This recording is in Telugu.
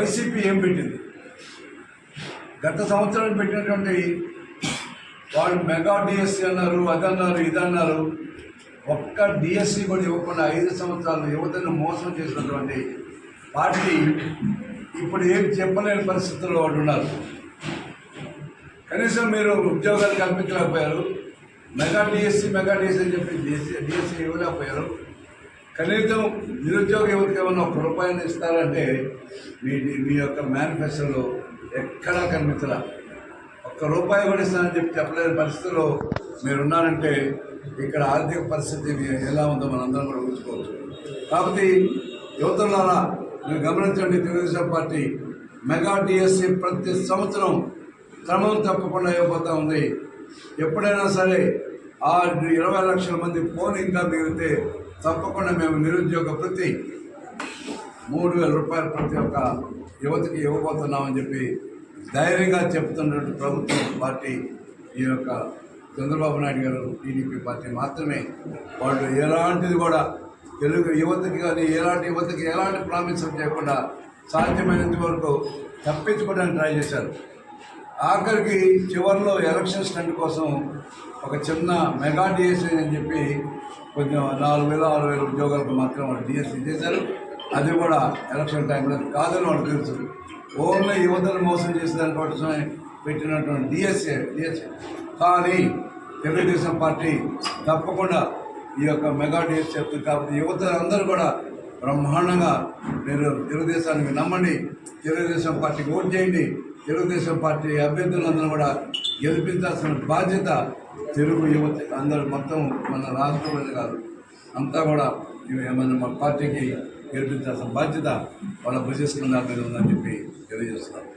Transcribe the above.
వైసీపీ ఏం పెట్టింది? గత సంవత్సరం పెట్టినటువంటి వాళ్ళు మెగా డిఎస్సీ అన్నారు, అదన్నారు, ఇదన్నారు. ఒక్క డిఎస్సీ కూడా ఇవ్వకుండా 5 సంవత్సరాలు యువతను మోసం చేసినటువంటి పార్టీ ఇప్పుడు ఏం చెప్పలేని పరిస్థితుల్లో వాళ్ళు ఉన్నారు. కనీసం మీరు ఉద్యోగాలు కల్పించలేకపోయారు. మెగా డిఎస్సీ అని చెప్పి డిఎస్సీ ఇవ్వలేకపోయారు. కనీసం నిరుద్యోగ యువతకి ఏమన్నా 1 రూపాయలు ఇస్తారంటే మీ యొక్క మేనిఫెస్టోలో ఎక్కడా కనిపించరా. 1 రూపాయి కూడా ఇస్తానని చెప్పి చెప్పలేని పరిస్థితుల్లో మీరున్నారంటే ఇక్కడ ఆర్థిక పరిస్థితి ఎలా ఉందో మనందరం కూడా ఊహించుకోవచ్చు. కాబట్టి యువతులారా మీరు గమనించండి, తెలుగుదేశం పార్టీ మెగా డిఎస్సీ ప్రతి సంవత్సరం క్రమం తప్పకుండా ఇవ్వబోతూ ఉంది. ఎప్పుడైనా సరే ఆ 20 లక్షల మంది ఫోన్ ఇంకా మిగిలితే తప్పకుండా మేము నిరుద్యోగ వృత్తి 3,000 రూపాయలు ప్రతి ఒక్క యువతకి ఇవ్వబోతున్నామని చెప్పి ధైర్యంగా చెప్తున్నటువంటి ప్రభుత్వం పార్టీ ఈ యొక్క చంద్రబాబు నాయుడు గారు టీడీపీ పార్టీ మాత్రమే. వాళ్ళు ఎలాంటిది కూడా తెలుగు యువతకి కానీ ఎలాంటి ప్రామిసులు చేయకుండా సాధ్యమైనంత వరకు తప్పించుకోవడానికి ట్రై చేశారు. ఆఖరికి చివరిలో ఎలక్షన్ స్టంట్ కోసం ఒక చిన్న మెగా డిఎస్సీ అని చెప్పి కొంచెం 4,000-6,000 ఉద్యోగాలకు మాత్రం వాళ్ళు డిఎస్సీ చేశారు. అది కూడా ఎలక్షన్ టైంలో కాదని వాళ్ళు తెలుసు. ఓన్లీ యువతను మోసం చేసే దానికోసమే పెట్టినటువంటి డిఎస్సీ. కానీ తెలుగుదేశం పార్టీ తప్పకుండా ఈ యొక్క మెగా డిఎస్సీ చెప్తుంది. కాబట్టి యువత అందరూ కూడా బ్రహ్మాండంగా మీరు తెలుగుదేశానికి నమ్మండి, తెలుగుదేశం పార్టీకి ఓటు చేయండి. తెలుగుదేశం పార్టీ అభ్యర్థులందరూ కూడా గెలిపించాల్సిన బాధ్యత తెలుగు యువత అందరూ మొత్తం మన రాష్ట్రంలో కాదు అంతా కూడా మన పార్టీకి గెలిపించాల్సిన బాధ్యత వాళ్ళ భుజిస్తున్న మీద ఉందని చెప్పి తెలియజేస్తున్నారు.